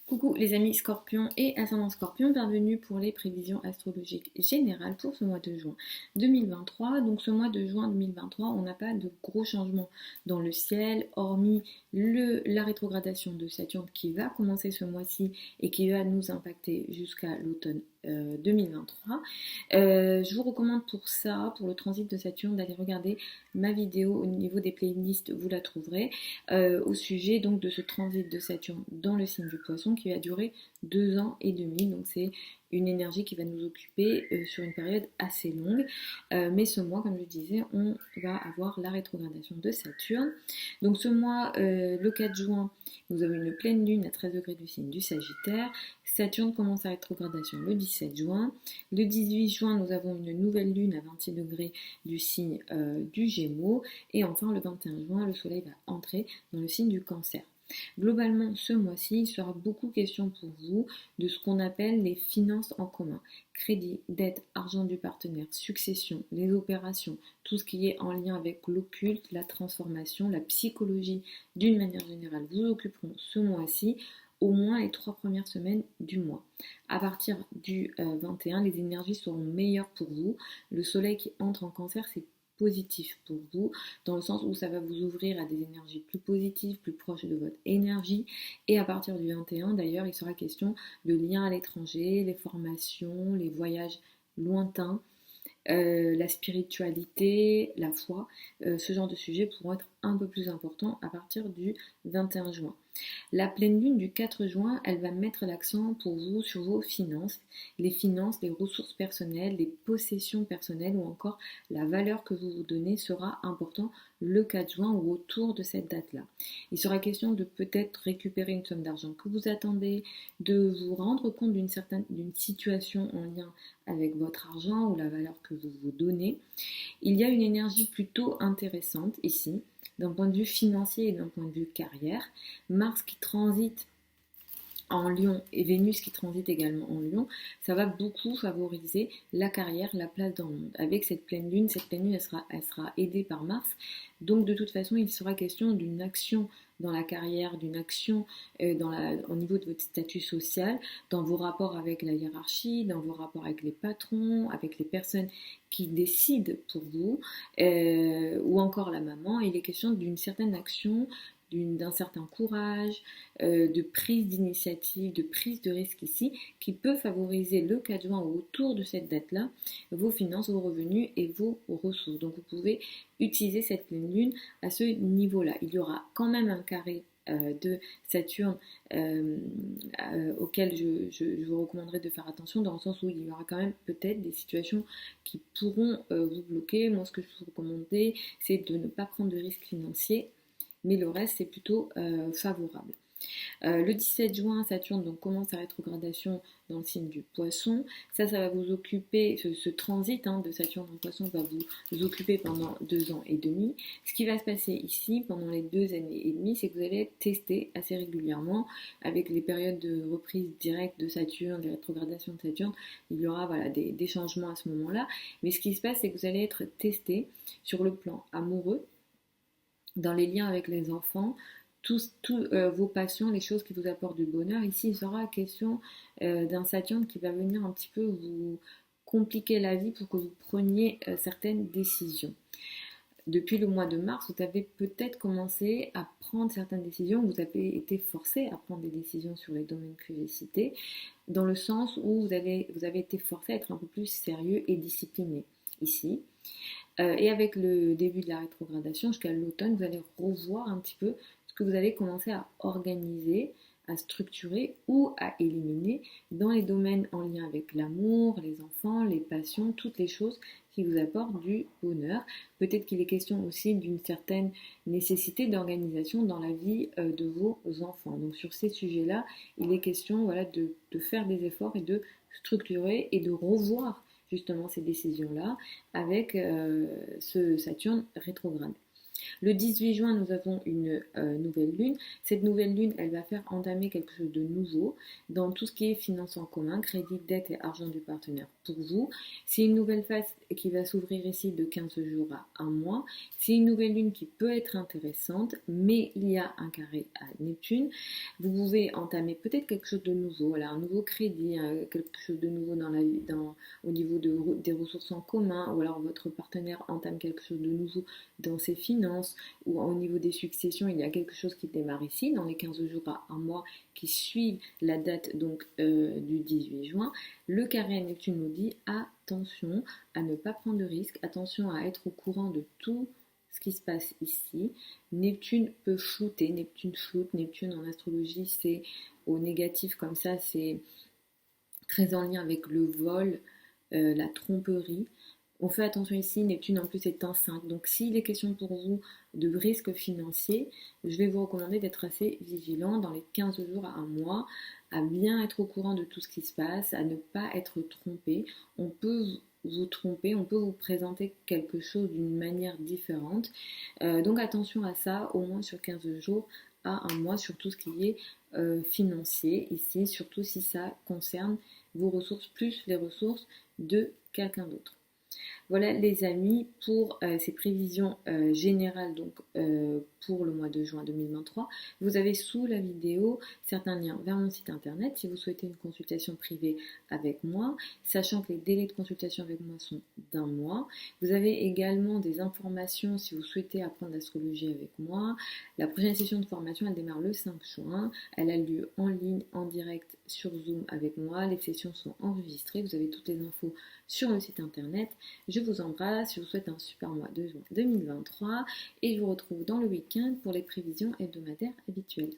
Coucou les amis Scorpion et ascendant Scorpion, bienvenue pour les prévisions astrologiques générales pour ce mois de juin 2023. Donc ce mois de juin 2023, on n'a pas de gros changements dans le ciel, hormis la rétrogradation de Saturne qui va commencer ce mois-ci et qui va nous impacter jusqu'à l'automne 2023. Je vous recommande pour ça, pour le transit de Saturne, d'aller regarder ma vidéo au niveau des playlists, vous la trouverez, au sujet donc de ce transit de Saturne dans le signe du Poisson qui va durer 2 ans et demi. Donc c'est une énergie qui va nous occuper sur une période assez longue. Mais ce mois, comme je disais, on va avoir la rétrogradation de Saturne. Donc ce mois, le 4 juin, nous avons une pleine lune à 13 degrés du signe du Sagittaire. Saturne commence sa rétrogradation le 17 juin. Le 18 juin, nous avons une nouvelle lune à 26 degrés du signe du Gémeaux. Et enfin, le 21 juin, le Soleil va entrer dans le signe du Cancer. Globalement, ce mois-ci, il sera beaucoup question pour vous de ce qu'on appelle les finances en commun. Crédit, dette, argent du partenaire, succession, les opérations, tout ce qui est en lien avec l'occulte, la transformation, la psychologie d'une manière générale vous occuperont ce mois-ci, au moins les 3 premières semaines du mois. À partir du 21, les énergies seront meilleures pour vous. Le soleil qui entre en Cancer, c'est positif pour vous, dans le sens où ça va vous ouvrir à des énergies plus positives, plus proches de votre énergie. Et à partir du 21, d'ailleurs, il sera question de liens à l'étranger, les formations, les voyages lointains, la spiritualité, la foi, ce genre de sujets pourront être un peu plus importants à partir du 21 juin. La pleine lune du 4 juin, elle va mettre l'accent pour vous sur vos finances, les ressources personnelles, les possessions personnelles ou encore la valeur que vous vous donnez sera important le 4 juin ou autour de cette date-là. Il sera question de peut-être récupérer une somme d'argent que vous attendez, de vous rendre compte d'une situation en lien avec votre argent ou la valeur que vous vous donnez. Il y a une énergie plutôt intéressante ici, d'un point de vue financier et d'un point de vue carrière. Mars qui transite en Lion et Vénus qui transite également en Lion, ça va beaucoup favoriser la carrière, la place dans le monde. Avec cette pleine lune, elle sera aidée par Mars. Donc de toute façon, il sera question d'une action dans la carrière, d'une action au niveau de votre statut social, dans vos rapports avec la hiérarchie, dans vos rapports avec les patrons, avec les personnes qui décident pour vous, ou encore la maman. Il est question d'une certaine action, d'un certain courage, de prise d'initiative, de prise de risque ici, qui peut favoriser le 4 juin ou autour de cette date-là, vos finances, vos revenus et vos ressources. Donc vous pouvez utiliser cette pleine lune à ce niveau-là. Il y aura quand même un carré de Saturne auquel je vous recommanderais de faire attention, dans le sens où il y aura quand même peut-être des situations qui pourront vous bloquer. Moi, ce que je vous recommanderais, c'est de ne pas prendre de risques financiers, mais le reste c'est plutôt favorable. Le 17 juin, Saturne donc commence sa rétrogradation dans le signe du Poisson. Ça va vous occuper, ce transit de Saturne en Poisson va vous occuper pendant 2 ans et demi. Ce qui va se passer ici pendant les 2 années et demie, c'est que vous allez être testé assez régulièrement avec les périodes de reprise directe de Saturne, les rétrogradations de Saturne. Il y aura des changements à ce moment-là. Mais ce qui se passe, c'est que vous allez être testé sur le plan amoureux, dans les liens avec les enfants, tous vos passions, les choses qui vous apportent du bonheur. Ici, il sera question d'un Saturne qui va venir un petit peu vous compliquer la vie pour que vous preniez certaines décisions. Depuis le mois de mars, vous avez peut-être commencé à prendre certaines décisions, vous avez été forcé à prendre des décisions sur les domaines que j'ai cités, dans le sens où vous avez été forcé à être un peu plus sérieux et discipliné ici. Et avec le début de la rétrogradation jusqu'à l'automne, vous allez revoir un petit peu ce que vous allez commencer à organiser, à structurer ou à éliminer dans les domaines en lien avec l'amour, les enfants, les passions, toutes les choses qui vous apportent du bonheur. Peut-être qu'il est question aussi d'une certaine nécessité d'organisation dans la vie de vos enfants. Donc sur ces sujets-là, il est question de faire des efforts et de structurer et de revoir justement ces décisions-là avec ce Saturne rétrograde. Le 18 juin, nous avons une nouvelle lune. Cette nouvelle lune, elle va faire entamer quelque chose de nouveau dans tout ce qui est finance en commun, crédit, dette et argent du partenaire pour vous. C'est une nouvelle phase qui va s'ouvrir ici de 15 jours à un mois. C'est une nouvelle lune qui peut être intéressante, mais il y a un carré à Neptune. Vous pouvez entamer peut-être quelque chose de nouveau, voilà, un nouveau crédit, quelque chose de nouveau au niveau des ressources en commun, ou alors votre partenaire entame quelque chose de nouveau dans ses finances ou au niveau des successions, il y a quelque chose qui démarre ici dans les 15 jours à un mois qui suivent la date donc du 18 juin. Le carré à Neptune nous dit attention à ne pas prendre de risques, attention à être au courant de tout ce qui se passe ici. Neptune peut flouter, Neptune floute, Neptune en astrologie c'est au négatif comme ça, c'est très en lien avec le vol, la tromperie. On fait attention ici, Neptune en plus est un 5. Donc s'il est question pour vous de risques financiers, je vais vous recommander d'être assez vigilant dans les 15 jours à un mois, à bien être au courant de tout ce qui se passe, à ne pas être trompé. On peut vous tromper, on peut vous présenter quelque chose d'une manière différente. Donc attention à ça, au moins sur 15 jours à un mois, sur tout ce qui est financier ici, surtout si ça concerne vos ressources plus les ressources de quelqu'un d'autre. Voilà les amis pour ces prévisions générales donc pour le mois de juin 2023. Vous avez sous la vidéo certains liens vers mon site internet si vous souhaitez une consultation privée avec moi, sachant que les délais de consultation avec moi sont d'un mois. Vous avez également des informations si vous souhaitez apprendre l'astrologie avec moi. La prochaine session de formation elle démarre le 5 juin. Elle a lieu en ligne, en direct sur Zoom avec moi. Les sessions sont enregistrées. Vous avez toutes les infos sur le site internet. Je vous embrasse, je vous souhaite un super mois de juin 2023 et je vous retrouve dans le week-end pour les prévisions hebdomadaires habituelles.